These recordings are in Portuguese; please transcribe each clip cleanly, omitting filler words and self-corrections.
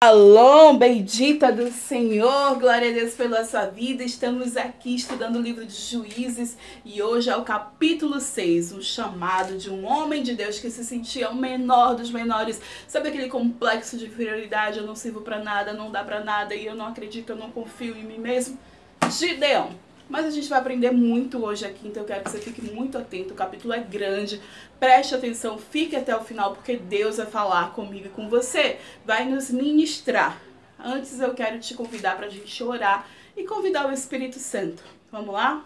Shalom, bendita do Senhor, glória a Deus pela sua vida. Estamos aqui estudando o livro de Juízes e hoje é o capítulo 6, o chamado de um homem de Deus que se sentia o menor dos menores. Sabe aquele complexo de inferioridade? Eu não sirvo pra nada, não dá pra nada e eu não acredito, eu não confio em mim mesmo. Gideão. Mas a gente vai aprender muito hoje aqui, então eu quero que você fique muito atento. O capítulo é grande, preste atenção, fique até o final, porque Deus vai falar comigo e com você, vai nos ministrar. Antes eu quero te convidar para a gente orar e convidar o Espírito Santo. Vamos lá?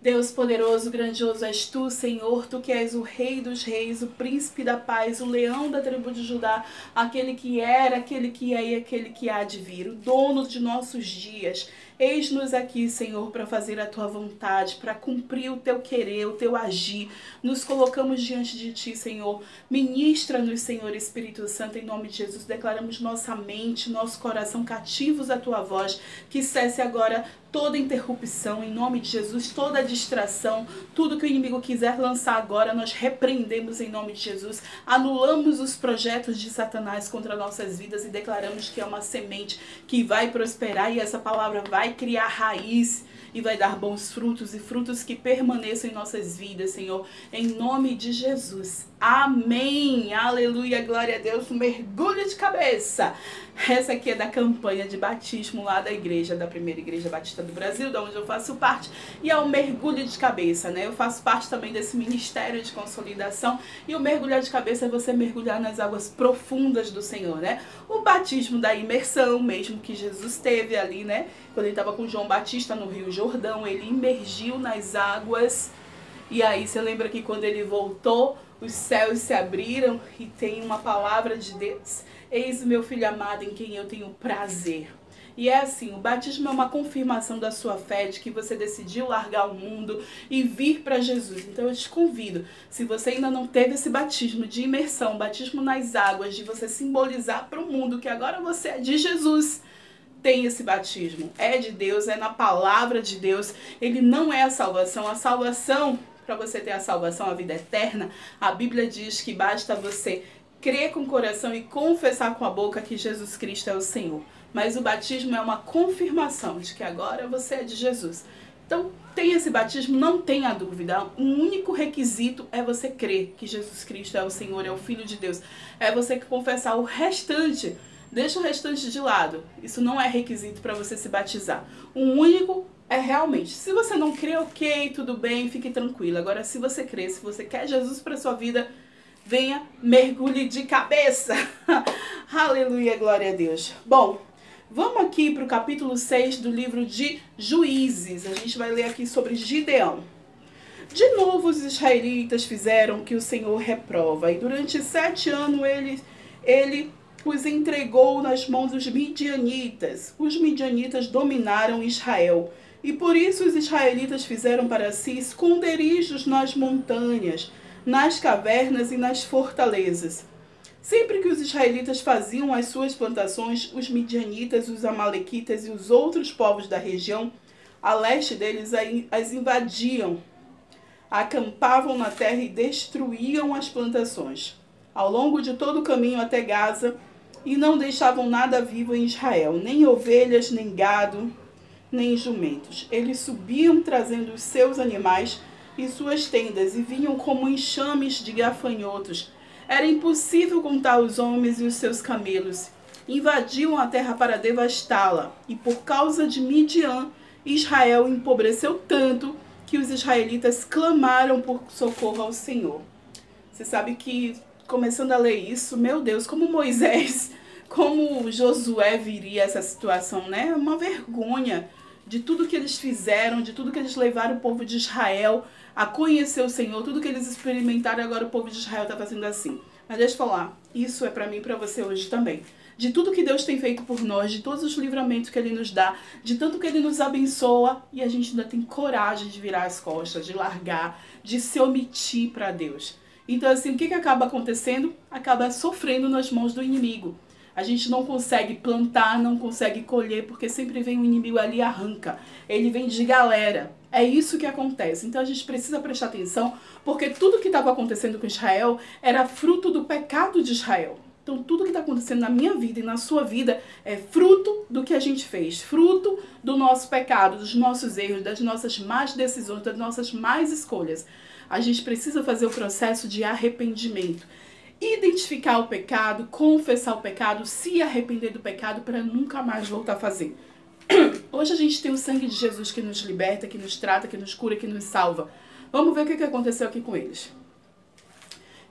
Deus poderoso, grandioso és tu, Senhor, tu que és o Rei dos Reis, o Príncipe da Paz, o Leão da tribo de Judá, aquele que era, aquele que é e aquele que há de vir, o dono de nossos dias. Eis-nos aqui, Senhor, para fazer a tua vontade, para cumprir o teu querer, o teu agir. Nos colocamos diante de ti, Senhor. Ministra-nos, Senhor Espírito Santo, em nome de Jesus. Declaramos nossa mente, nosso coração cativos à tua voz. Que cesse agora toda interrupção, em nome de Jesus, toda distração, tudo que o inimigo quiser lançar agora, nós repreendemos em nome de Jesus, anulamos os projetos de Satanás contra nossas vidas e declaramos que é uma semente que vai prosperar e essa palavra vai criar raiz e vai dar bons frutos e frutos que permaneçam em nossas vidas, Senhor, em nome de Jesus. Amém, aleluia, glória a Deus. Um mergulho de cabeça. Essa aqui é da campanha de batismo lá da igreja, da primeira igreja batista do Brasil, da onde eu faço parte, e é um mergulho de cabeça, né? Eu faço parte também desse ministério de consolidação, e o mergulhar de cabeça é você mergulhar nas águas profundas do Senhor, né? O batismo da imersão, mesmo que Jesus teve ali, né? Quando ele estava com João Batista no Rio Jordão, ele imergiu nas águas, e aí você lembra que quando ele voltou, os céus se abriram e tem uma palavra de Deus. Eis o meu filho amado em quem eu tenho prazer. E é assim, o batismo é uma confirmação da sua fé, de que você decidiu largar o mundo e vir para Jesus. Então eu te convido, se você ainda não teve esse batismo de imersão, batismo nas águas, de você simbolizar para o mundo que agora você é de Jesus, tem esse batismo. É de Deus, é na palavra de Deus. Ele não é a salvação. A salvação, para você ter a salvação, a vida eterna, a Bíblia diz que basta você crer com o coração e confessar com a boca que Jesus Cristo é o Senhor. Mas o batismo é uma confirmação de que agora você é de Jesus. Então, tem esse batismo, não tenha dúvida. O único requisito é você crer que Jesus Cristo é o Senhor, é o Filho de Deus. É você que confessar o restante. Deixa o restante de lado. Isso não é requisito para você se batizar. O único é realmente, se você não crê, ok, tudo bem, fique tranquilo. Agora, se você crê, se você quer Jesus para sua vida, venha, mergulhe de cabeça. Aleluia, glória a Deus. Bom, vamos aqui para o capítulo 6 do livro de Juízes. A gente vai ler aqui sobre Gideão. De novo os israelitas fizeram o que o Senhor reprova. E durante 7 anos ele os entregou nas mãos dos midianitas. Os midianitas dominaram Israel. E por isso os israelitas fizeram para si esconderijos nas montanhas, nas cavernas e nas fortalezas. Sempre que os israelitas faziam as suas plantações, os midianitas, os amalequitas e os outros povos da região a leste deles as invadiam, acampavam na terra e destruíam as plantações ao longo de todo o caminho até Gaza, e não deixavam nada vivo em Israel, nem ovelhas, nem gado, nem jumentos. Eles subiam trazendo os seus animais e suas tendas, e vinham como enxames de gafanhotos. Era impossível contar os homens e os seus camelos. Invadiam a terra para devastá-la, e por causa de Midian, Israel empobreceu tanto que os israelitas clamaram por socorro ao Senhor. Você sabe que, começando a ler isso, meu Deus, como Moisés, como Josué viria essa situação, né? É uma vergonha de tudo que eles fizeram, de tudo que eles levaram o povo de Israel a conhecer o Senhor, tudo que eles experimentaram, agora o povo de Israel está fazendo assim. Mas deixa eu falar, isso é para mim e para você hoje também. De tudo que Deus tem feito por nós, de todos os livramentos que Ele nos dá, de tanto que Ele nos abençoa, e a gente ainda tem coragem de virar as costas, de largar, de se omitir para Deus. Então assim, o que acaba acontecendo? Acaba sofrendo nas mãos do inimigo. A gente não consegue plantar, não consegue colher, porque sempre vem o inimigo ali e arranca. Ele vem de galera. É isso que acontece. Então a gente precisa prestar atenção, porque tudo que estava acontecendo com Israel era fruto do pecado de Israel. Então, tudo que está acontecendo na minha vida e na sua vida é fruto do que a gente fez, fruto do nosso pecado, dos nossos erros, das nossas más decisões, das nossas más escolhas. A gente precisa fazer o processo de arrependimento. Identificar o pecado, confessar o pecado, se arrepender do pecado para nunca mais voltar a fazer. Hoje a gente tem o sangue de Jesus que nos liberta, que nos trata, que nos cura, que nos salva. Vamos ver o que aconteceu aqui com eles.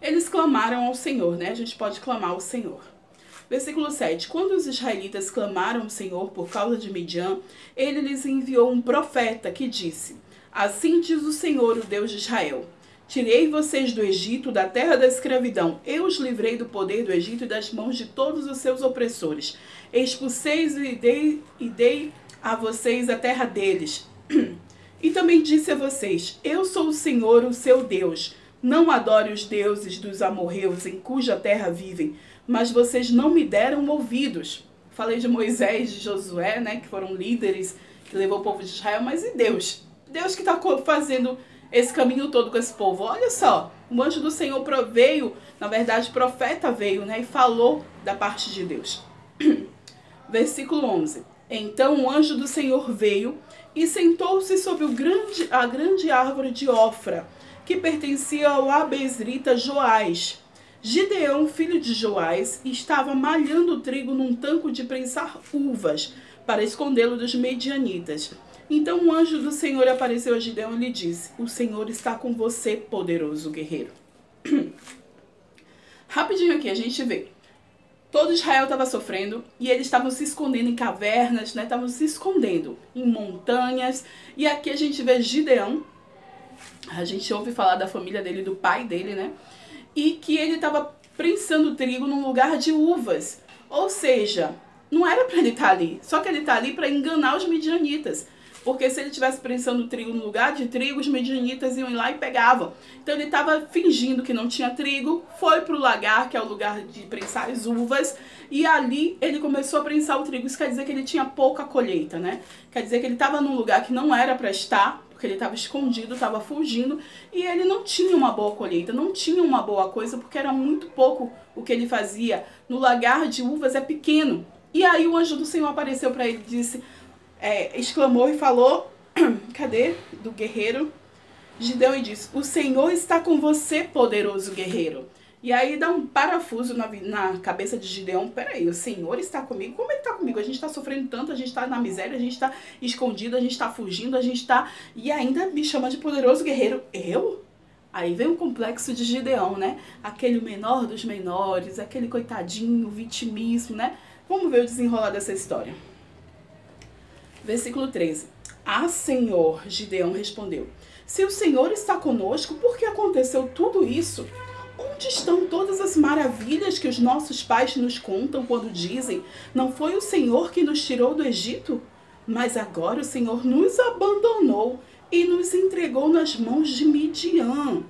Eles clamaram ao Senhor, né? A gente pode clamar ao Senhor. Versículo 7. Quando os israelitas clamaram ao Senhor por causa de Midian, ele lhes enviou um profeta que disse: assim diz o Senhor, o Deus de Israel: tirei vocês do Egito, da terra da escravidão. Eu os livrei do poder do Egito e das mãos de todos os seus opressores. Expulsei-os e dei a vocês a terra deles. E também disse a vocês: eu sou o Senhor, o seu Deus. Não adore os deuses dos amorreus em cuja terra vivem, mas vocês não me deram ouvidos. Falei de Moisés, de Josué, né, que foram líderes, que levou o povo de Israel, mas e Deus? Deus que está fazendo esse caminho todo com esse povo. Olha só, o anjo do Senhor veio, na verdade o profeta veio, né, e falou da parte de Deus. Versículo 11. Então o anjo do Senhor veio e sentou-se sobre a grande árvore de Ofra, que pertencia ao abesrita Joás. Gideão, filho de Joás, estava malhando o trigo num tanco de prensar uvas, para escondê-lo dos medianitas. Então o anjo do Senhor apareceu a Gideão e lhe disse: o Senhor está com você, poderoso guerreiro. Rapidinho aqui a gente vê. Todo Israel estava sofrendo e eles estavam se escondendo em cavernas, né? Estavam se escondendo em montanhas. E aqui a gente vê Gideão. A gente ouve falar da família dele, do pai dele, né? E que ele estava prensando trigo num lugar de uvas. Ou seja, não era para ele estar ali. Só que ele está ali para enganar os midianitas. Porque se ele estivesse prensando trigo no lugar de trigo, os midianitas iam lá e pegavam. Então ele estava fingindo que não tinha trigo, foi para o lagar, que é o lugar de prensar as uvas, e ali ele começou a prensar o trigo. Isso quer dizer que ele tinha pouca colheita, né? Quer dizer que ele estava num lugar que não era para estar, porque ele estava escondido, estava fugindo, e ele não tinha uma boa colheita, não tinha uma boa coisa, porque era muito pouco o que ele fazia. No lagar de uvas é pequeno. E aí o anjo do Senhor apareceu para ele e disse... exclamou e falou, cadê? Do guerreiro. Gideão e disse: o Senhor está com você, poderoso guerreiro. E aí dá um parafuso na cabeça de Gideão. Peraí, o Senhor está comigo? Como ele está comigo? A gente está sofrendo tanto, a gente está na miséria, a gente está escondido, a gente está fugindo, a gente está... E ainda me chama de poderoso guerreiro. Eu? Aí vem o complexo de Gideão, né? Aquele menor dos menores, aquele coitadinho, vitimismo, né? Vamos ver o desenrolar dessa história. Versículo 13. Ah, Senhor, Gideão respondeu: se o Senhor está conosco, por que aconteceu tudo isso? Onde estão todas as maravilhas que os nossos pais nos contam quando dizem: não foi o Senhor que nos tirou do Egito? Mas agora o Senhor nos abandonou e nos entregou nas mãos de Midian.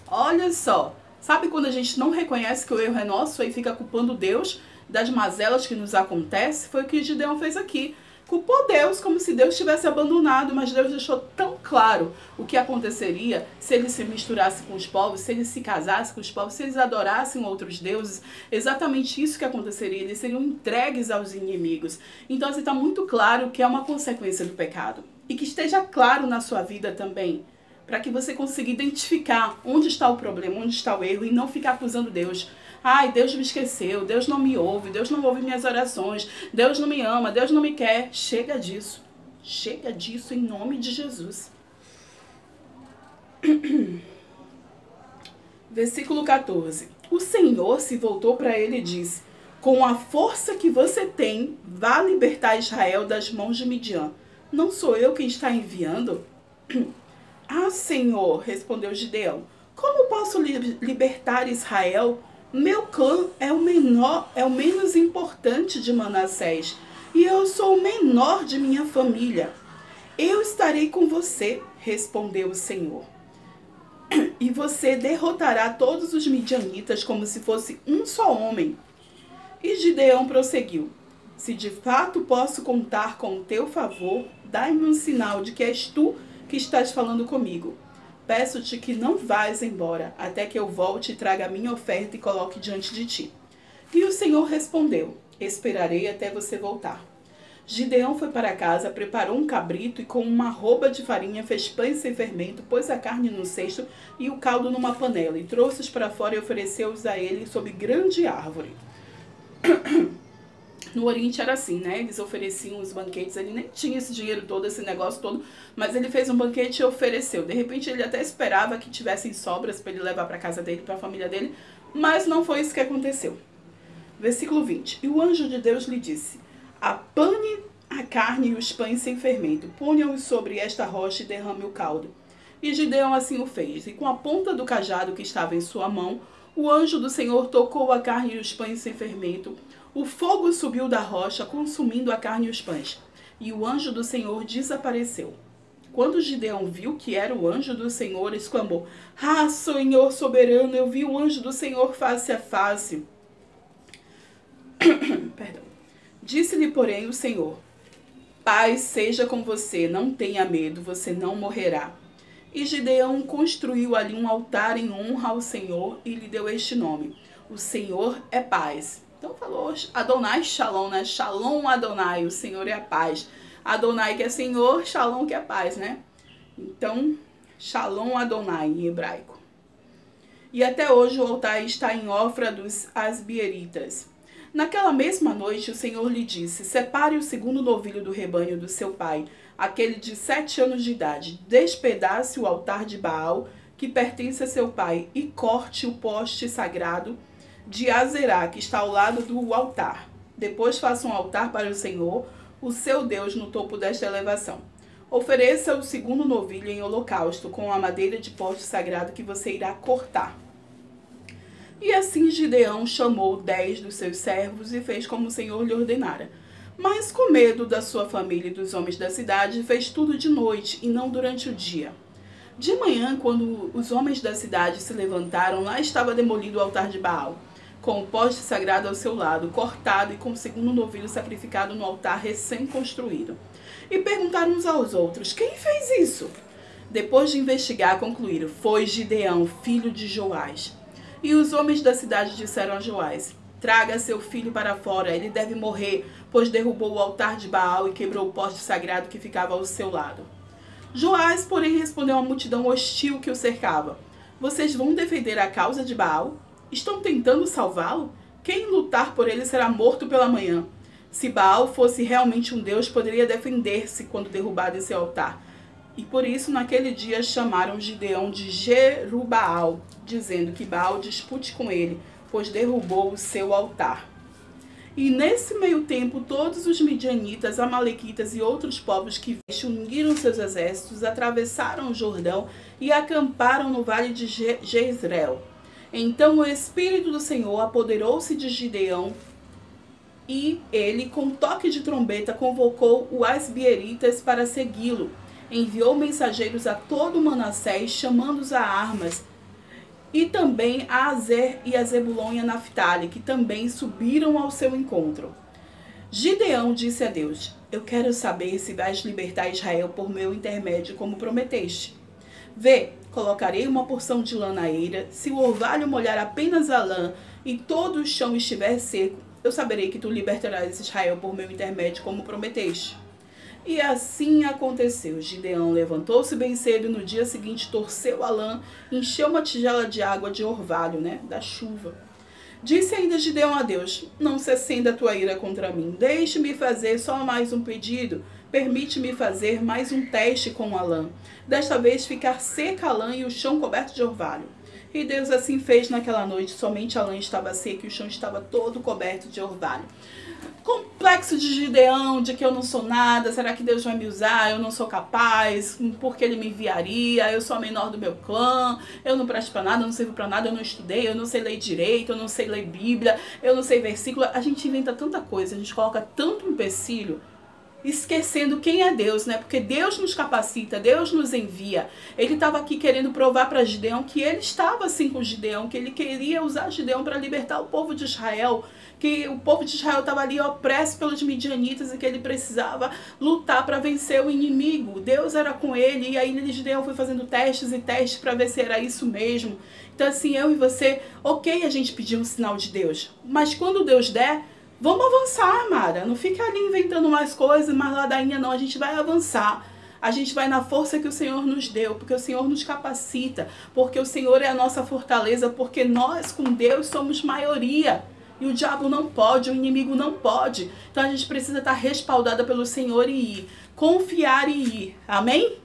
Olha só, sabe quando a gente não reconhece que o erro é nosso e fica culpando Deus das mazelas que nos acontecem? Foi o que Gideão fez aqui. Culpou Deus como se Deus tivesse abandonado, mas Deus deixou tão claro o que aconteceria se ele se misturasse com os povos, se ele se casasse com os povos, se eles adorassem outros deuses. Exatamente isso que aconteceria, eles seriam entregues aos inimigos. Então assim, está muito claro que é uma consequência do pecado. E que esteja claro na sua vida também, para que você consiga identificar onde está o problema, onde está o erro, e não ficar acusando Deus. Ai, Deus me esqueceu, Deus não me ouve, Deus não ouve minhas orações, Deus não me ama, Deus não me quer. Chega disso. Chega disso em nome de Jesus. Versículo 14. O Senhor se voltou para ele e disse: com a força que você tem, vá libertar Israel das mãos de Midian. Não sou eu quem está enviando? Ah, Senhor, respondeu Gideão, como posso libertar Israel? Meu clã é o menos importante de Manassés, e eu sou o menor de minha família. Eu estarei com você, respondeu o Senhor. E você derrotará todos os midianitas como se fosse um só homem. E Gideão prosseguiu: se de fato posso contar com o teu favor, dai-me um sinal de que és tu que estás falando comigo. Peço-te que não vás embora, até que eu volte e traga a minha oferta e coloque diante de ti. E o Senhor respondeu: esperarei até você voltar. Gideão foi para casa, preparou um cabrito e com uma arroba de farinha fez pães sem fermento, pôs a carne no cesto e o caldo numa panela, e trouxe-os para fora e ofereceu-os a ele sob grande árvore. No Oriente era assim, né? Eles ofereciam os banquetes, ele nem tinha esse dinheiro todo, esse negócio todo, mas ele fez um banquete e ofereceu. De repente ele até esperava que tivessem sobras para ele levar para casa dele, para a família dele, mas não foi isso que aconteceu. Versículo 20. E o anjo de Deus lhe disse: apane a carne e os pães sem fermento, ponha-os sobre esta rocha e derrame o caldo. E Gideão assim o fez, e com a ponta do cajado que estava em sua mão, o anjo do Senhor tocou a carne e os pães sem fermento. O fogo subiu da rocha, consumindo a carne e os pães. E o anjo do Senhor desapareceu. Quando Gideão viu que era o anjo do Senhor, exclamou: ah, Senhor soberano, eu vi o anjo do Senhor face a face. Perdão. Disse-lhe, porém, o Senhor: paz seja com você, não tenha medo, você não morrerá. E Gideão construiu ali um altar em honra ao Senhor e lhe deu este nome: o Senhor é paz. Então falou Adonai Shalom, né? Shalom Adonai, o Senhor é a paz. Adonai que é Senhor, Shalom que é paz, né? Então, Shalom Adonai em hebraico. E até hoje o altar está em Ofra dos Asbieritas. Naquela mesma noite o Senhor lhe disse: separe o segundo novilho do rebanho do seu pai, aquele de 7 anos de idade, despedace o altar de Baal, que pertence a seu pai, e corte o poste sagrado de Azerá, que está ao lado do altar. Depois faça um altar para o Senhor, o seu Deus, no topo desta elevação. Ofereça o segundo novilho em holocausto, com a madeira de poste sagrado que você irá cortar. E assim Gideão chamou 10 dos seus servos e fez como o Senhor lhe ordenara. Mas com medo da sua família e dos homens da cidade, fez tudo de noite e não durante o dia. De manhã, quando os homens da cidade se levantaram, lá estava demolido o altar de Baal, com o poste sagrado ao seu lado, cortado, e com o segundo novilho sacrificado no altar recém-construído. E perguntaram uns aos outros: quem fez isso? Depois de investigar, concluíram: foi Gideão, filho de Joás. E os homens da cidade disseram a Joás: traga seu filho para fora, ele deve morrer, pois derrubou o altar de Baal e quebrou o poste sagrado que ficava ao seu lado. Joás, porém, respondeu à multidão hostil que o cercava: vocês vão defender a causa de Baal? Estão tentando salvá-lo? Quem lutar por ele será morto pela manhã. Se Baal fosse realmente um deus, poderia defender-se quando derrubado esse altar. E por isso, naquele dia, chamaram Gideão de Jerubaal, dizendo que Baal dispute com ele, pois derrubou o seu altar. E nesse meio tempo, todos os midianitas, amalequitas e outros povos que uniram seus exércitos, atravessaram o Jordão e acamparam no vale de Jezreel. Então o Espírito do Senhor apoderou-se de Gideão, e ele, com toque de trombeta, convocou os asbieritas para segui-lo. Enviou mensageiros a todo Manassés, chamando-os a armas, e também a Azer e a Zebulon e a Naphtali, que também subiram ao seu encontro. Gideão disse a Deus: eu quero saber se vais libertar Israel por meu intermédio, como prometeste. Vê, colocarei uma porção de lã na eira, se o orvalho molhar apenas a lã e todo o chão estiver seco, eu saberei que tu libertarás Israel por meu intermédio, como prometeste. E assim aconteceu. Gideão levantou-se bem cedo e no dia seguinte torceu a lã, encheu uma tigela de água de orvalho, da chuva. Disse ainda Gideão a Deus: não se acenda a tua ira contra mim, deixe-me fazer só mais um pedido, permite-me fazer mais um teste com a lã. Desta vez ficar seca a lã e o chão coberto de orvalho. E Deus assim fez naquela noite, somente a lã estava seca e o chão estava todo coberto de orvalho. Complexo de Gideão, de que eu não sou nada, será que Deus vai me usar? Eu não sou capaz, porque ele me enviaria, eu sou a menor do meu clã, eu não presto pra nada, eu não sirvo pra nada, eu não estudei, eu não sei ler direito, eu não sei ler Bíblia, eu não sei versículo. A gente inventa tanta coisa, a gente coloca tanto empecilho, esquecendo quem é Deus, Porque Deus nos capacita, Deus nos envia. Ele estava aqui querendo provar para Gideão que ele estava assim com Gideão, que ele queria usar Gideão para libertar o povo de Israel, que o povo de Israel estava ali opresso pelos midianitas e que ele precisava lutar para vencer o inimigo. Deus era com ele e a ilha de Gideão foi fazendo testes e testes para ver se era isso mesmo. Então assim, eu e você, ok a gente pedir um sinal de Deus, mas quando Deus der, vamos avançar, Mara. Não fica ali inventando mais coisas, mais ladainha não, a gente vai avançar. A gente vai na força que o Senhor nos deu, porque o Senhor nos capacita, porque o Senhor é a nossa fortaleza, porque nós com Deus somos maioria. E o diabo não pode, o inimigo não pode. Então a gente precisa estar respaldada pelo Senhor e ir. Confiar e ir. Amém?